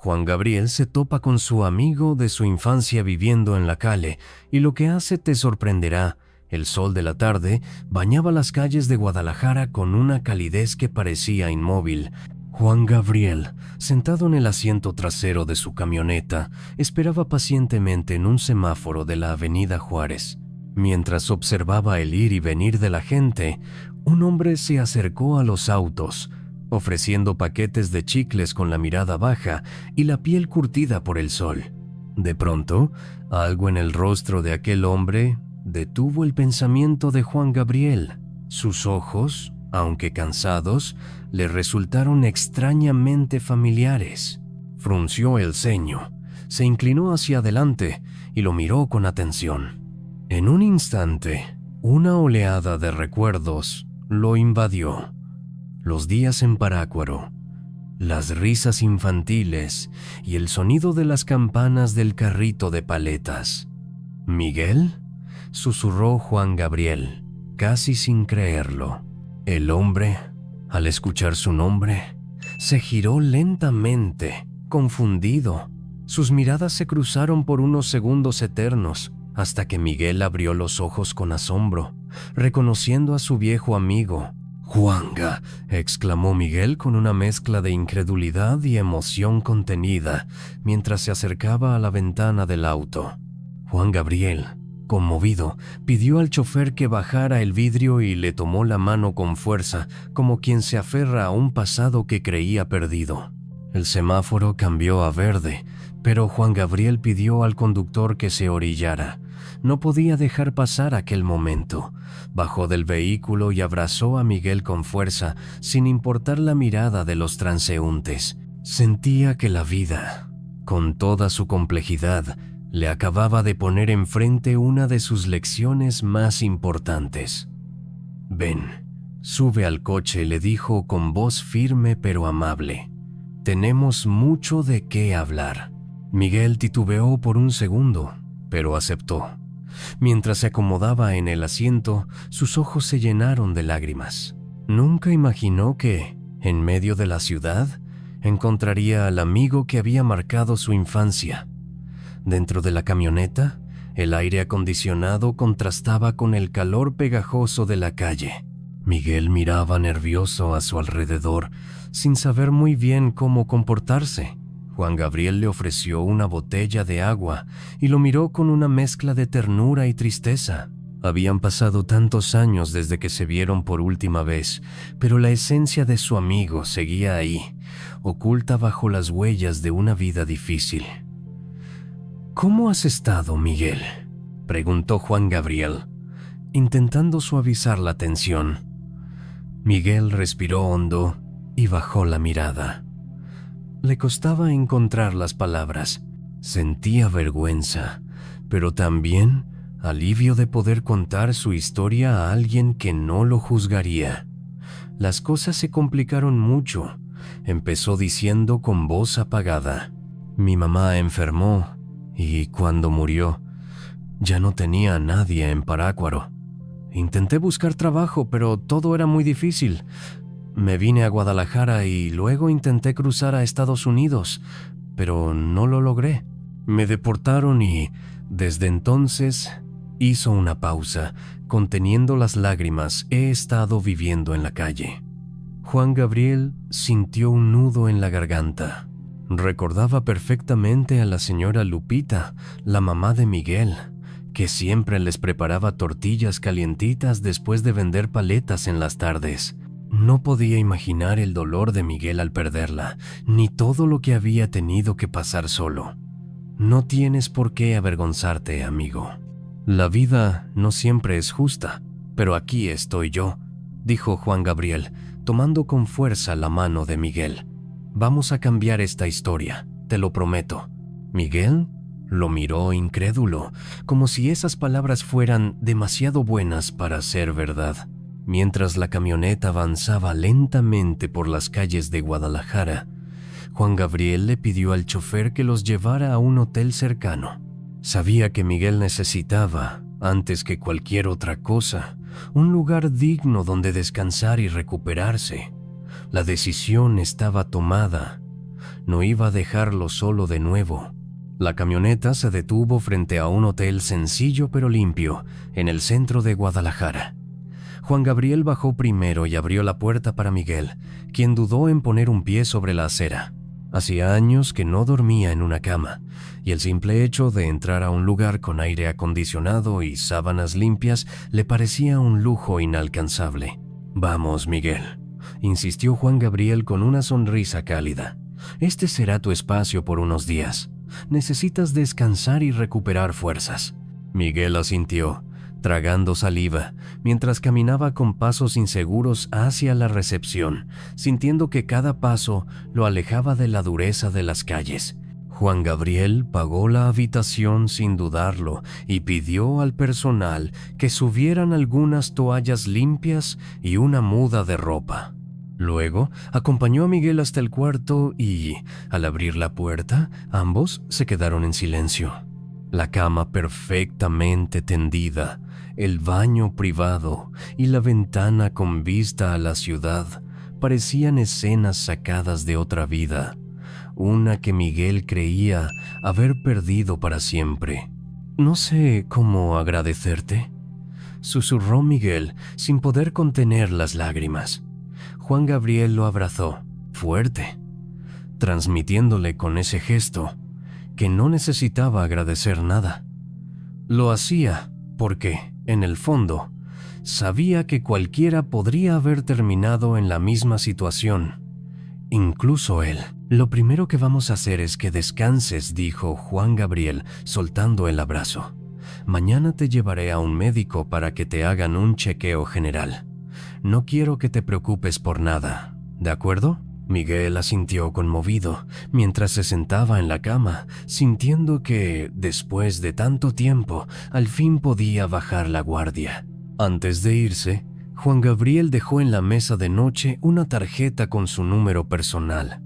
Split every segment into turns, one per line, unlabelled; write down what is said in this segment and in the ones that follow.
Juan Gabriel se topa con su amigo de su infancia viviendo en la calle, y lo que hace te sorprenderá. El sol de la tarde bañaba las calles de Guadalajara con una calidez que parecía inmóvil. Juan Gabriel, sentado en el asiento trasero de su camioneta, esperaba pacientemente en un semáforo de la avenida Juárez. Mientras observaba el ir y venir de la gente, un hombre se acercó a los autos, ofreciendo paquetes de chicles con la mirada baja y la piel curtida por el sol. De pronto, algo en el rostro de aquel hombre detuvo el pensamiento de Juan Gabriel. Sus ojos, aunque cansados, le resultaron extrañamente familiares. Frunció el ceño, se inclinó hacia adelante y lo miró con atención. En un instante, una oleada de recuerdos lo invadió. Los días en Parácuaro, las risas infantiles y el sonido de las campanas del carrito de paletas. ¿Miguel?, susurró Juan Gabriel, casi sin creerlo. El hombre, al escuchar su nombre, se giró lentamente, confundido. Sus miradas se cruzaron por unos segundos eternos, hasta que Miguel abrió los ojos con asombro, reconociendo a su viejo amigo. «Juanga», exclamó Miguel con una mezcla de incredulidad y emoción contenida, mientras se acercaba a la ventana del auto. Juan Gabriel, conmovido, pidió al chofer que bajara el vidrio y le tomó la mano con fuerza, como quien se aferra a un pasado que creía perdido. El semáforo cambió a verde, pero Juan Gabriel pidió al conductor que se orillara. No podía dejar pasar aquel momento. Bajó del vehículo y abrazó a Miguel con fuerza, sin importar la mirada de los transeúntes. Sentía que la vida, con toda su complejidad, le acababa de poner enfrente una de sus lecciones más importantes. «Ven, sube al coche», le dijo con voz firme pero amable. «Tenemos mucho de qué hablar». Miguel titubeó por un segundo, pero aceptó. Mientras se acomodaba en el asiento, sus ojos se llenaron de lágrimas. Nunca imaginó que, en medio de la ciudad, encontraría al amigo que había marcado su infancia. Dentro de la camioneta, el aire acondicionado contrastaba con el calor pegajoso de la calle. Miguel miraba nervioso a su alrededor, sin saber muy bien cómo comportarse. Juan Gabriel le ofreció una botella de agua y lo miró con una mezcla de ternura y tristeza. Habían pasado tantos años desde que se vieron por última vez, pero la esencia de su amigo seguía ahí, oculta bajo las huellas de una vida difícil. «¿Cómo has estado, Miguel?», preguntó Juan Gabriel, intentando suavizar la tensión. Miguel respiró hondo y bajó la mirada. Le costaba encontrar las palabras. Sentía vergüenza, pero también alivio de poder contar su historia a alguien que no lo juzgaría. Las cosas se complicaron mucho. Empezó diciendo con voz apagada: «Mi mamá enfermó y cuando murió, ya no tenía a nadie en Parácuaro. Intenté buscar trabajo, pero todo era muy difícil. Me vine a Guadalajara y luego intenté cruzar a Estados Unidos, pero no lo logré. Me deportaron y, desde entonces», hizo una pausa, conteniendo las lágrimas, «he estado viviendo en la calle». Juan Gabriel sintió un nudo en la garganta. Recordaba perfectamente a la señora Lupita, la mamá de Miguel, que siempre les preparaba tortillas calientitas después de vender paletas en las tardes. No podía imaginar el dolor de Miguel al perderla, ni todo lo que había tenido que pasar solo. «No tienes por qué avergonzarte, amigo. La vida no siempre es justa, pero aquí estoy yo», dijo Juan Gabriel, tomando con fuerza la mano de Miguel. «Vamos a cambiar esta historia, te lo prometo». Miguel lo miró incrédulo, como si esas palabras fueran demasiado buenas para ser verdad. Mientras la camioneta avanzaba lentamente por las calles de Guadalajara, Juan Gabriel le pidió al chofer que los llevara a un hotel cercano. Sabía que Miguel necesitaba, antes que cualquier otra cosa, un lugar digno donde descansar y recuperarse. La decisión estaba tomada. no iba a dejarlo solo de nuevo. La camioneta se detuvo frente a un hotel sencillo pero limpio, en el centro de Guadalajara. Juan Gabriel bajó primero y abrió la puerta para Miguel, quien dudó en poner un pie sobre la acera. Hacía años que no dormía en una cama, y el simple hecho de entrar a un lugar con aire acondicionado y sábanas limpias le parecía un lujo inalcanzable. «Vamos, Miguel», insistió Juan Gabriel con una sonrisa cálida. «Este será tu espacio por unos días. Necesitas descansar y recuperar fuerzas». Miguel asintió, tragando saliva, mientras caminaba con pasos inseguros hacia la recepción, sintiendo que cada paso lo alejaba de la dureza de las calles. Juan Gabriel pagó la habitación sin dudarlo y pidió al personal que subieran algunas toallas limpias y una muda de ropa. Luego, acompañó a Miguel hasta el cuarto y, al abrir la puerta, ambos se quedaron en silencio. La cama perfectamente tendida, el baño privado y la ventana con vista a la ciudad parecían escenas sacadas de otra vida, una que Miguel creía haber perdido para siempre. «No sé cómo agradecerte», susurró Miguel sin poder contener las lágrimas. Juan Gabriel lo abrazó, fuerte, transmitiéndole con ese gesto que no necesitaba agradecer nada. Lo hacía porque, en el fondo, sabía que cualquiera podría haber terminado en la misma situación, incluso él. «Lo primero que vamos a hacer es que descanses», dijo Juan Gabriel, soltando el abrazo. «Mañana te llevaré a un médico para que te hagan un chequeo general. No quiero que te preocupes por nada, ¿de acuerdo?» Miguel asintió conmovido mientras se sentaba en la cama, sintiendo que, después de tanto tiempo, al fin podía bajar la guardia. Antes de irse, Juan Gabriel dejó en la mesa de noche una tarjeta con su número personal.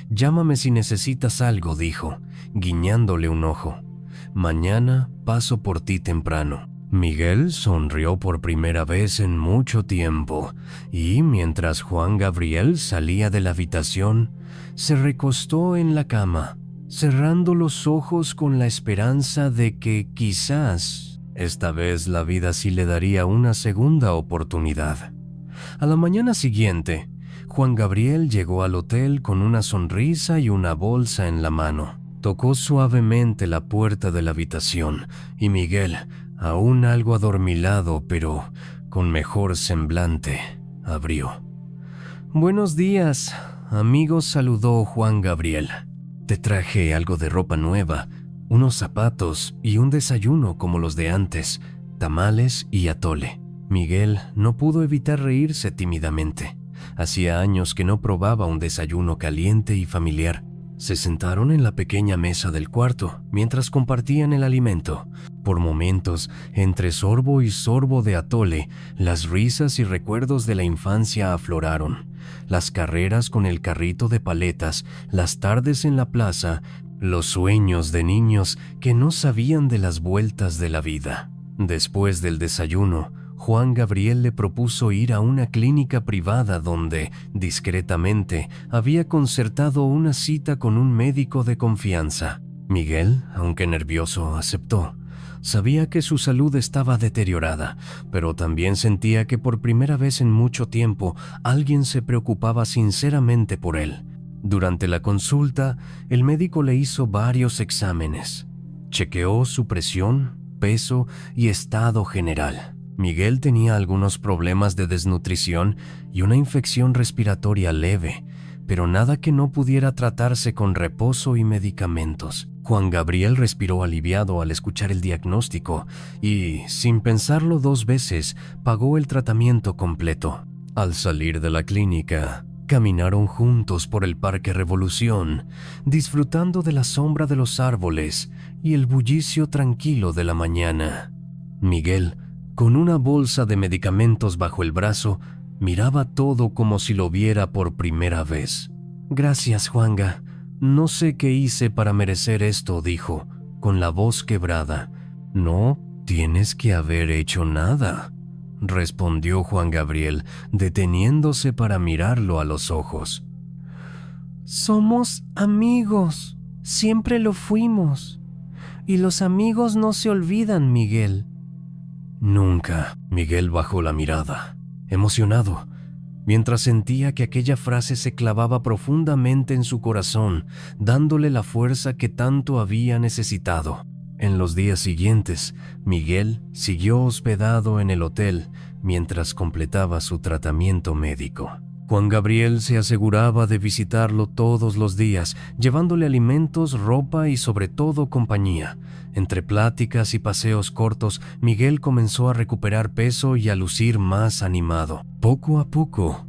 «Llámame si necesitas algo», dijo, guiñándole un ojo. «Mañana paso por ti temprano». Miguel sonrió por primera vez en mucho tiempo y, mientras Juan Gabriel salía de la habitación, se recostó en la cama, cerrando los ojos con la esperanza de que quizás esta vez la vida sí le daría una segunda oportunidad. A la mañana siguiente, Juan Gabriel llegó al hotel con una sonrisa y una bolsa en la mano. Tocó suavemente la puerta de la habitación y Miguel, aún algo adormilado pero con mejor semblante, abrió. «Buenos días, amigos», saludó Juan Gabriel. «Te traje algo de ropa nueva, unos zapatos y un desayuno como los de antes, tamales y atole». Miguel no pudo evitar reírse tímidamente. Hacía años que no probaba un desayuno caliente y familiar. Se sentaron en la pequeña mesa del cuarto mientras compartían el alimento. Por momentos, entre sorbo y sorbo de atole, las risas y recuerdos de la infancia afloraron. Las carreras con el carrito de paletas, las tardes en la plaza, los sueños de niños que no sabían de las vueltas de la vida. Después del desayuno, Juan Gabriel le propuso ir a una clínica privada donde, discretamente, había concertado una cita con un médico de confianza. Miguel, aunque nervioso, aceptó. Sabía que su salud estaba deteriorada, pero también sentía que por primera vez en mucho tiempo alguien se preocupaba sinceramente por él. Durante la consulta, el médico le hizo varios exámenes. Chequeó su presión, peso y estado general. Miguel tenía algunos problemas de desnutrición y una infección respiratoria leve, pero nada que no pudiera tratarse con reposo y medicamentos. Juan Gabriel respiró aliviado al escuchar el diagnóstico y, sin pensarlo dos veces, pagó el tratamiento completo. Al salir de la clínica, caminaron juntos por el Parque Revolución, disfrutando de la sombra de los árboles y el bullicio tranquilo de la mañana. Miguel, con una bolsa de medicamentos bajo el brazo, miraba todo como si lo viera por primera vez. «Gracias, Juanga. No sé qué hice para merecer esto», dijo, con la voz quebrada. «No tienes que haber hecho nada», respondió Juan Gabriel, deteniéndose para mirarlo a los ojos. Somos amigos, siempre lo fuimos. Y los amigos no se olvidan, Miguel. Nunca. Miguel bajó la mirada, emocionado, mientras sentía que aquella frase se clavaba profundamente en su corazón, dándole la fuerza que tanto había necesitado. En los días siguientes, Miguel siguió hospedado en el hotel mientras completaba su tratamiento médico. Juan Gabriel se aseguraba de visitarlo todos los días, llevándole alimentos, ropa y sobre todo compañía. Entre pláticas y paseos cortos, Miguel comenzó a recuperar peso y a lucir más animado. Poco a poco,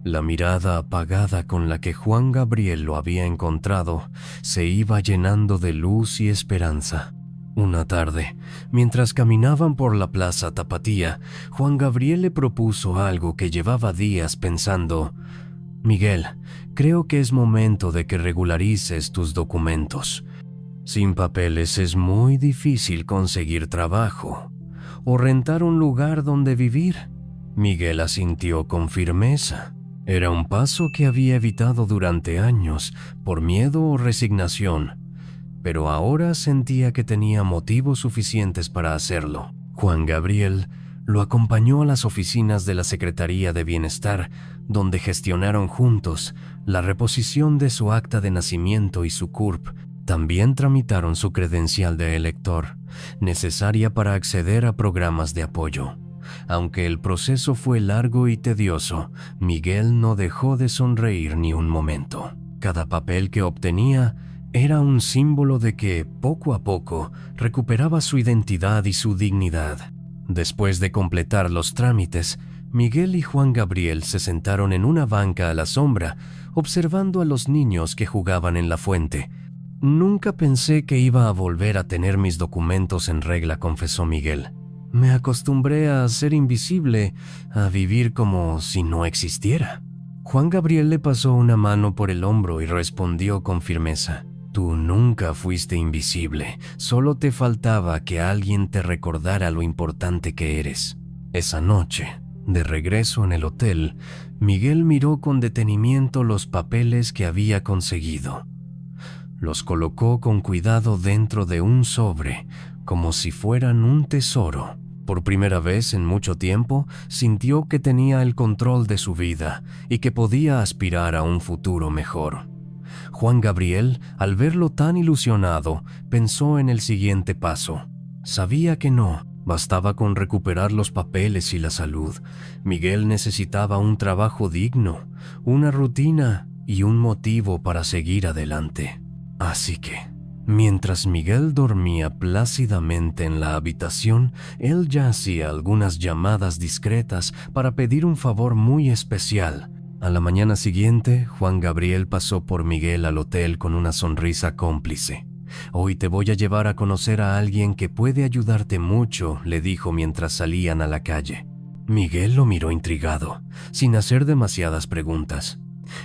la mirada apagada con la que Juan Gabriel lo había encontrado se iba llenando de luz y esperanza. Una tarde, mientras caminaban por la Plaza Tapatía, Juan Gabriel le propuso algo que llevaba días pensando. Miguel, creo que es momento de que regularices tus documentos. Sin papeles es muy difícil conseguir trabajo o rentar un lugar donde vivir. Miguel asintió con firmeza. Era un paso que había evitado durante años por miedo o resignación, pero ahora sentía que tenía motivos suficientes para hacerlo. Juan Gabriel lo acompañó a las oficinas de la Secretaría de Bienestar, donde gestionaron juntos la reposición de su acta de nacimiento y su CURP. También tramitaron su credencial de elector, necesaria para acceder a programas de apoyo. Aunque el proceso fue largo y tedioso, Miguel no dejó de sonreír ni un momento. Cada papel que obtenía era un símbolo de que, poco a poco, recuperaba su identidad y su dignidad. Después de completar los trámites, Miguel y Juan Gabriel se sentaron en una banca a la sombra, observando a los niños que jugaban en la fuente. Nunca pensé que iba a volver a tener mis documentos en regla, confesó Miguel. Me acostumbré a ser invisible, a vivir como si no existiera. Juan Gabriel le pasó una mano por el hombro y respondió con firmeza. Tú nunca fuiste invisible, solo te faltaba que alguien te recordara lo importante que eres. Esa noche, de regreso en el hotel, Miguel miró con detenimiento los papeles que había conseguido. Los colocó con cuidado dentro de un sobre, como si fueran un tesoro. Por primera vez en mucho tiempo, sintió que tenía el control de su vida y que podía aspirar a un futuro mejor. Juan Gabriel, al verlo tan ilusionado, pensó en el siguiente paso. Sabía que no bastaba con recuperar los papeles y la salud. Miguel necesitaba un trabajo digno, una rutina y un motivo para seguir adelante. Así que, mientras Miguel dormía plácidamente en la habitación, él ya hacía algunas llamadas discretas para pedir un favor muy especial. A la mañana siguiente, Juan Gabriel pasó por Miguel al hotel con una sonrisa cómplice. Hoy te voy a llevar a conocer a alguien que puede ayudarte mucho, le dijo mientras salían a la calle. Miguel lo miró intrigado, sin hacer demasiadas preguntas.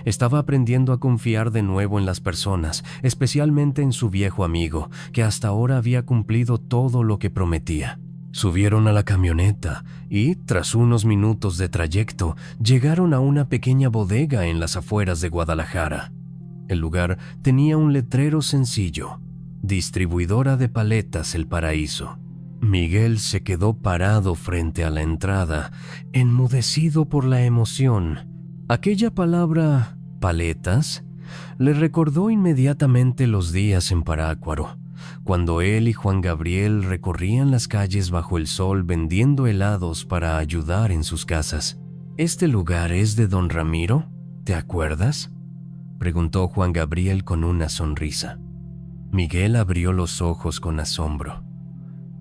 Estaba aprendiendo a confiar de nuevo en las personas, especialmente en su viejo amigo, que hasta ahora había cumplido todo lo que prometía. Subieron a la camioneta y, tras unos minutos de trayecto, llegaron a una pequeña bodega en las afueras de Guadalajara. El lugar tenía un letrero sencillo: Distribuidora de Paletas El Paraíso. Miguel se quedó parado frente a la entrada, enmudecido por la emoción. Aquella palabra, paletas, le recordó inmediatamente los días en Parácuaro, cuando él y Juan Gabriel recorrían las calles bajo el sol vendiendo helados para ayudar en sus casas. ¿Este lugar es de don Ramiro? ¿Te acuerdas?, preguntó Juan Gabriel con una sonrisa. Miguel abrió los ojos con asombro.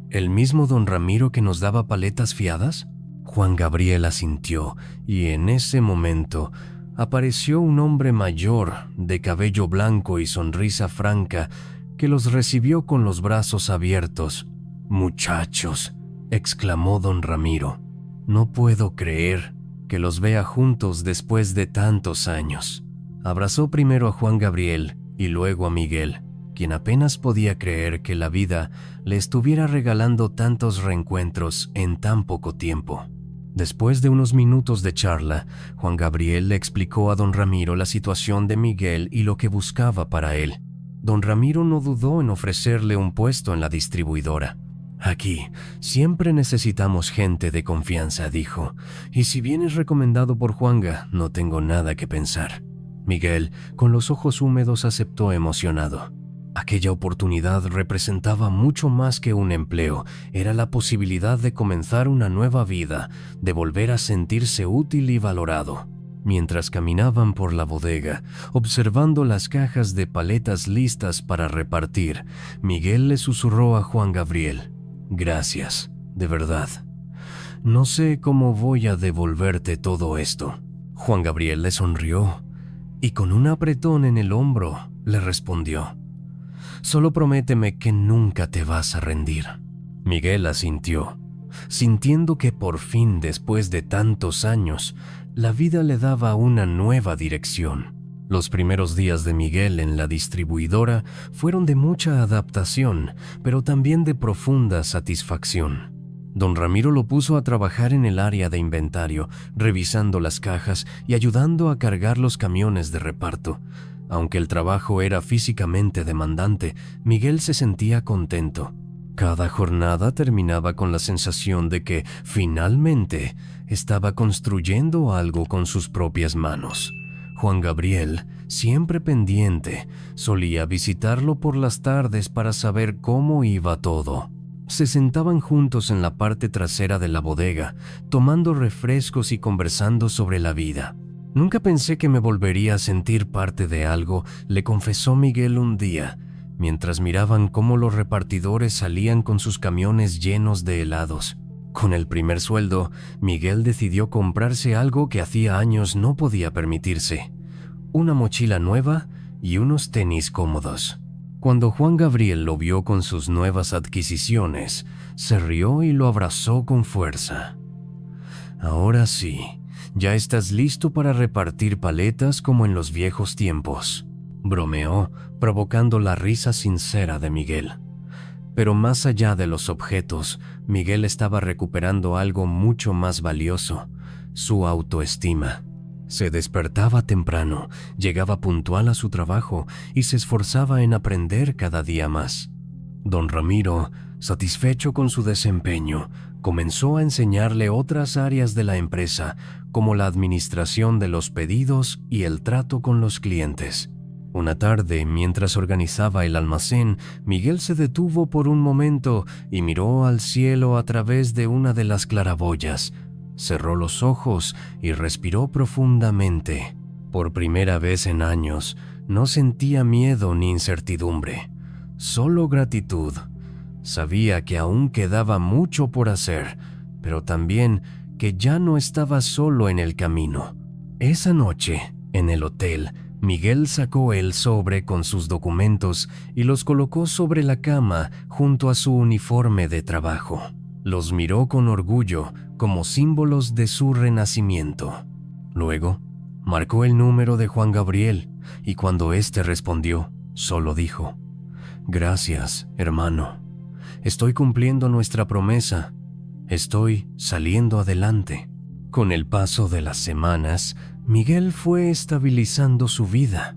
¿El mismo don Ramiro que nos daba paletas fiadas? Juan Gabriel asintió, y en ese momento apareció un hombre mayor, de cabello blanco y sonrisa franca, que los recibió con los brazos abiertos. «Muchachos», exclamó don Ramiro, «no puedo creer que los vea juntos después de tantos años». Abrazó primero a Juan Gabriel y luego a Miguel, quien apenas podía creer que la vida le estuviera regalando tantos reencuentros en tan poco tiempo. Después de unos minutos de charla, Juan Gabriel le explicó a don Ramiro la situación de Miguel y lo que buscaba para él. Don Ramiro no dudó en ofrecerle un puesto en la distribuidora. «Aquí siempre necesitamos gente de confianza», dijo, «y si vienes recomendado por Juanga, no tengo nada que pensar». Miguel, con los ojos húmedos, aceptó emocionado. Aquella oportunidad representaba mucho más que un empleo, era la posibilidad de comenzar una nueva vida, de volver a sentirse útil y valorado. Mientras caminaban por la bodega, observando las cajas de paletas listas para repartir, Miguel le susurró a Juan Gabriel: «Gracias, de verdad. No sé cómo voy a devolverte todo esto». Juan Gabriel le sonrió y con un apretón en el hombro le respondió: «Solo prométeme que nunca te vas a rendir». Miguel asintió, sintiendo que por fin, después de tantos años, la vida le daba una nueva dirección. Los primeros días de Miguel en la distribuidora fueron de mucha adaptación, pero también de profunda satisfacción. Don Ramiro lo puso a trabajar en el área de inventario, revisando las cajas y ayudando a cargar los camiones de reparto. Aunque el trabajo era físicamente demandante, Miguel se sentía contento. Cada jornada terminaba con la sensación de que, finalmente, estaba construyendo algo con sus propias manos. Juan Gabriel, siempre pendiente, solía visitarlo por las tardes para saber cómo iba todo. Se sentaban juntos en la parte trasera de la bodega, tomando refrescos y conversando sobre la vida. «Nunca pensé que me volvería a sentir parte de algo», le confesó Miguel un día, mientras miraban cómo los repartidores salían con sus camiones llenos de helados. Con el primer sueldo, Miguel decidió comprarse algo que hacía años no podía permitirse: una mochila nueva y unos tenis cómodos. Cuando Juan Gabriel lo vio con sus nuevas adquisiciones, se rió y lo abrazó con fuerza. «Ahora sí, ya estás listo para repartir paletas como en los viejos tiempos», bromeó, provocando la risa sincera de Miguel. Pero más allá de los objetos, Miguel estaba recuperando algo mucho más valioso: su autoestima. Se despertaba temprano, llegaba puntual a su trabajo y se esforzaba en aprender cada día más. Don Ramiro, satisfecho con su desempeño, comenzó a enseñarle otras áreas de la empresa, como la administración de los pedidos y el trato con los clientes. Una tarde, mientras organizaba el almacén, Miguel se detuvo por un momento y miró al cielo a través de una de las claraboyas. Cerró los ojos y respiró profundamente. Por primera vez en años, no sentía miedo ni incertidumbre, solo gratitud. Sabía que aún quedaba mucho por hacer, pero también que ya no estaba solo en el camino. Esa noche, en el hotel, Miguel sacó el sobre con sus documentos y los colocó sobre la cama junto a su uniforme de trabajo. Los miró con orgullo, como símbolos de su renacimiento. Luego, marcó el número de Juan Gabriel y cuando éste respondió, solo dijo: «Gracias, hermano. Estoy cumpliendo nuestra promesa. Estoy saliendo adelante». Con el paso de las semanas, Miguel fue estabilizando su vida.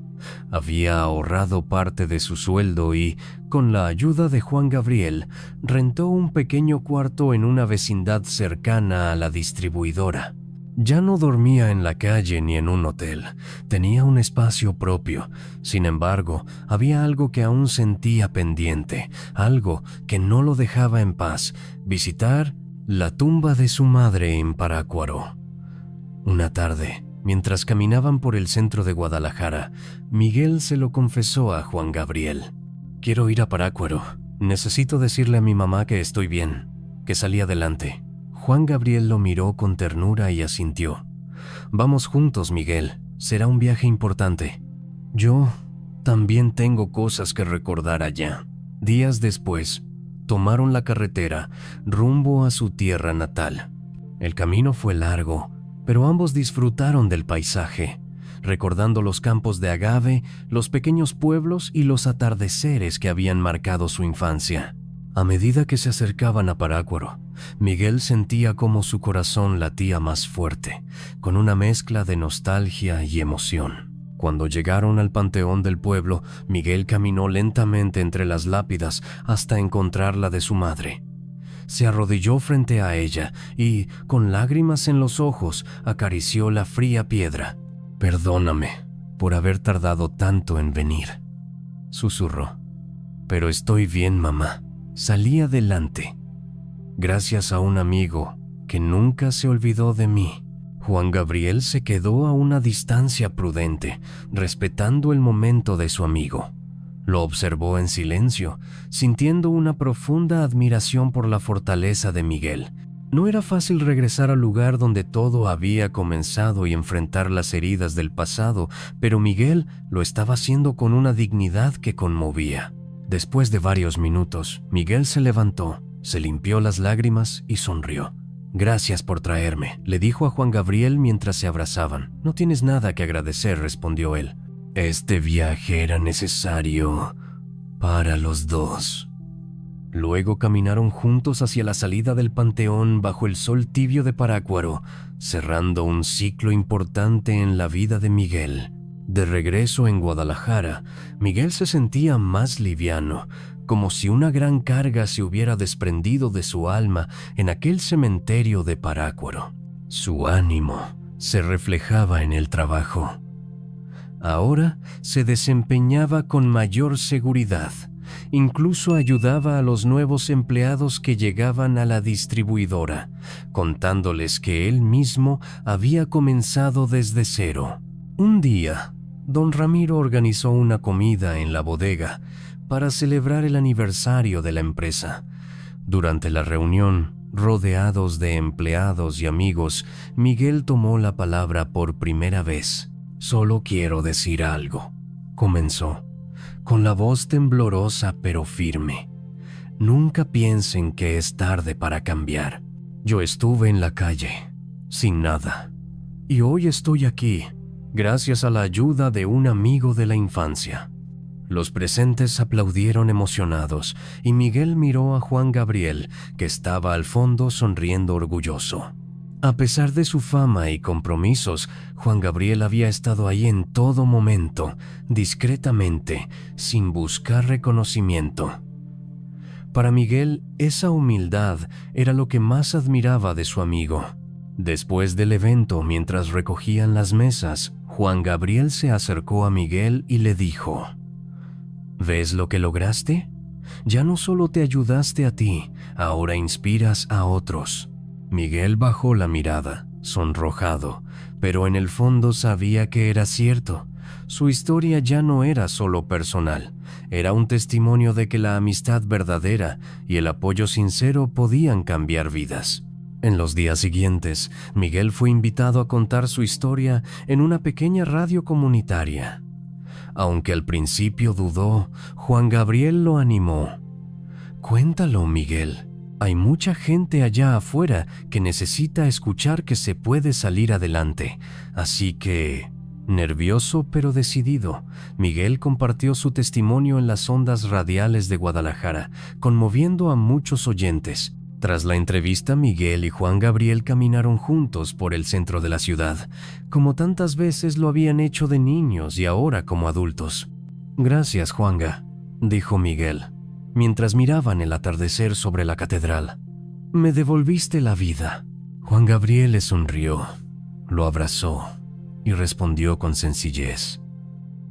Había ahorrado parte de su sueldo y, con la ayuda de Juan Gabriel, rentó un pequeño cuarto en una vecindad cercana a la distribuidora. Ya no dormía en la calle ni en un hotel, tenía un espacio propio. Sin embargo, había algo que aún sentía pendiente, algo que no lo dejaba en paz: visitar la tumba de su madre en Parácuaro. Una tarde, mientras caminaban por el centro de Guadalajara, Miguel se lo confesó a Juan Gabriel: «Quiero ir a Parácuaro. Necesito decirle a mi mamá que estoy bien, que salí adelante». Juan Gabriel lo miró con ternura y asintió. «Vamos juntos, Miguel. Será un viaje importante. Yo también tengo cosas que recordar allá». Días después, tomaron la carretera rumbo a su tierra natal. El camino fue largo, pero ambos disfrutaron del paisaje, recordando los campos de agave, los pequeños pueblos y los atardeceres que habían marcado su infancia. A medida que se acercaban a Parácuaro, Miguel sentía cómo su corazón latía más fuerte, con una mezcla de nostalgia y emoción. Cuando llegaron al panteón del pueblo, Miguel caminó lentamente entre las lápidas hasta encontrar la de su madre. Se arrodilló frente a ella y, con lágrimas en los ojos, acarició la fría piedra. «Perdóname por haber tardado tanto en venir», susurró. «Pero estoy bien, mamá. Salí adelante, gracias a un amigo que nunca se olvidó de mí». Juan Gabriel se quedó a una distancia prudente, respetando el momento de su amigo. Lo observó en silencio, sintiendo una profunda admiración por la fortaleza de Miguel. No era fácil regresar al lugar donde todo había comenzado y enfrentar las heridas del pasado, pero Miguel lo estaba haciendo con una dignidad que conmovía. Después de varios minutos, Miguel se levantó, se limpió las lágrimas y sonrió. «Gracias por traerme», le dijo a Juan Gabriel mientras se abrazaban. «No tienes nada que agradecer», respondió él. «Este viaje era necesario para los dos». Luego caminaron juntos hacia la salida del panteón bajo el sol tibio de Parácuaro, cerrando un ciclo importante en la vida de Miguel. De regreso en Guadalajara, Miguel se sentía más liviano, como si una gran carga se hubiera desprendido de su alma en aquel cementerio de Parácuaro. Su ánimo se reflejaba en el trabajo. Ahora se desempeñaba con mayor seguridad. Incluso ayudaba a los nuevos empleados que llegaban a la distribuidora, contándoles que él mismo había comenzado desde cero. Un día, don Ramiro organizó una comida en la bodega para celebrar el aniversario de la empresa. Durante la reunión, rodeados de empleados y amigos, Miguel tomó la palabra por primera vez. «Solo quiero decir algo», comenzó, con la voz temblorosa pero firme. «Nunca piensen que es tarde para cambiar. Yo estuve en la calle, sin nada, y hoy estoy aquí, gracias a la ayuda de un amigo de la infancia». Los presentes aplaudieron emocionados y Miguel miró a Juan Gabriel, que estaba al fondo sonriendo orgulloso. A pesar de su fama y compromisos, Juan Gabriel había estado ahí en todo momento, discretamente, sin buscar reconocimiento. Para Miguel, esa humildad era lo que más admiraba de su amigo. Después del evento, mientras recogían las mesas, Juan Gabriel se acercó a Miguel y le dijo: «¿Ves lo que lograste? Ya no solo te ayudaste a ti, ahora inspiras a otros». Miguel bajó la mirada, sonrojado, pero en el fondo sabía que era cierto. Su historia ya no era solo personal, era un testimonio de que la amistad verdadera y el apoyo sincero podían cambiar vidas. En los días siguientes, Miguel fue invitado a contar su historia en una pequeña radio comunitaria. Aunque al principio dudó, Juan Gabriel lo animó. «Cuéntalo, Miguel. Hay mucha gente allá afuera que necesita escuchar que se puede salir adelante. Así que...». Nervioso pero decidido, Miguel compartió su testimonio en las ondas radiales de Guadalajara, conmoviendo a muchos oyentes. Tras la entrevista, Miguel y Juan Gabriel caminaron juntos por el centro de la ciudad, como tantas veces lo habían hecho de niños y ahora como adultos. «Gracias, Juanga», dijo Miguel, mientras miraban el atardecer sobre la catedral. «Me devolviste la vida». Juan Gabriel le sonrió, lo abrazó y respondió con sencillez: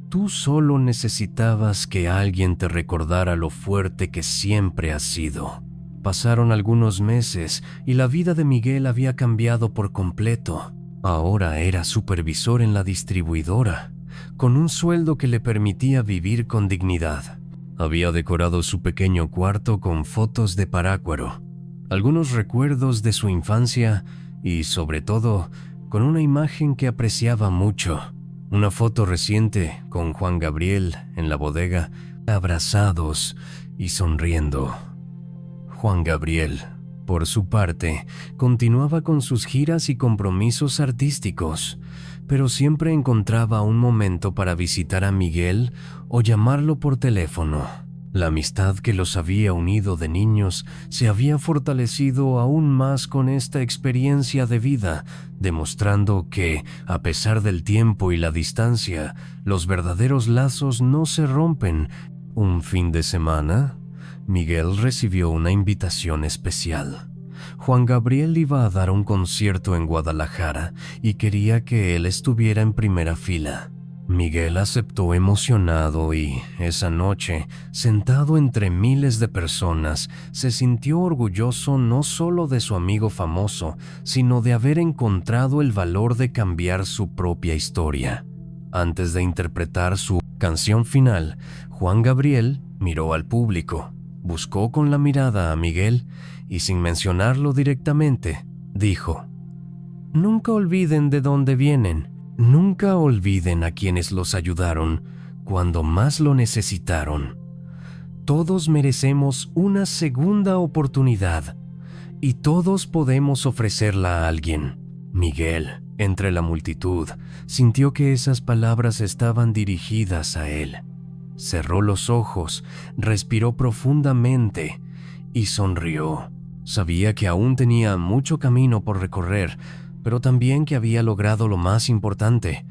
«Tú solo necesitabas que alguien te recordara lo fuerte que siempre has sido». Pasaron algunos meses y la vida de Miguel había cambiado por completo. Ahora era supervisor en la distribuidora, con un sueldo que le permitía vivir con dignidad. Había decorado su pequeño cuarto con fotos de Parácuaro, algunos recuerdos de su infancia y, sobre todo, con una imagen que apreciaba mucho. Una foto reciente con Juan Gabriel en la bodega, abrazados y sonriendo. Juan Gabriel, por su parte, continuaba con sus giras y compromisos artísticos, pero siempre encontraba un momento para visitar a Miguel o llamarlo por teléfono. La amistad que los había unido de niños se había fortalecido aún más con esta experiencia de vida, demostrando que, a pesar del tiempo y la distancia, los verdaderos lazos no se rompen. Un fin de semana, Miguel recibió una invitación especial. Juan Gabriel iba a dar un concierto en Guadalajara y quería que él estuviera en primera fila. Miguel aceptó emocionado y, esa noche, sentado entre miles de personas, se sintió orgulloso no solo de su amigo famoso, sino de haber encontrado el valor de cambiar su propia historia. Antes de interpretar su canción final, Juan Gabriel miró al público, buscó con la mirada a Miguel y, sin mencionarlo directamente, dijo: «Nunca olviden de dónde vienen. Nunca olviden a quienes los ayudaron cuando más lo necesitaron. Todos merecemos una segunda oportunidad y todos podemos ofrecerla a alguien». Miguel, entre la multitud, sintió que esas palabras estaban dirigidas a él. Cerró los ojos, respiró profundamente y sonrió. Sabía que aún tenía mucho camino por recorrer, pero también que había logrado lo más importante: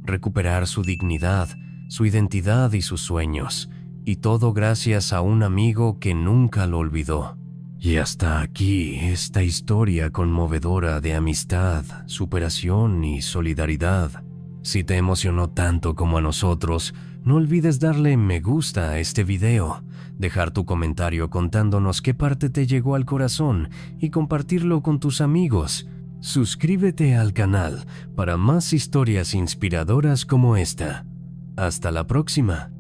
recuperar su dignidad, su identidad y sus sueños, y todo gracias a un amigo que nunca lo olvidó. Y hasta aquí esta historia conmovedora de amistad, superación y solidaridad. Si te emocionó tanto como a nosotros, no olvides darle me gusta a este video, dejar tu comentario contándonos qué parte te llegó al corazón y compartirlo con tus amigos. Suscríbete al canal para más historias inspiradoras como esta. Hasta la próxima.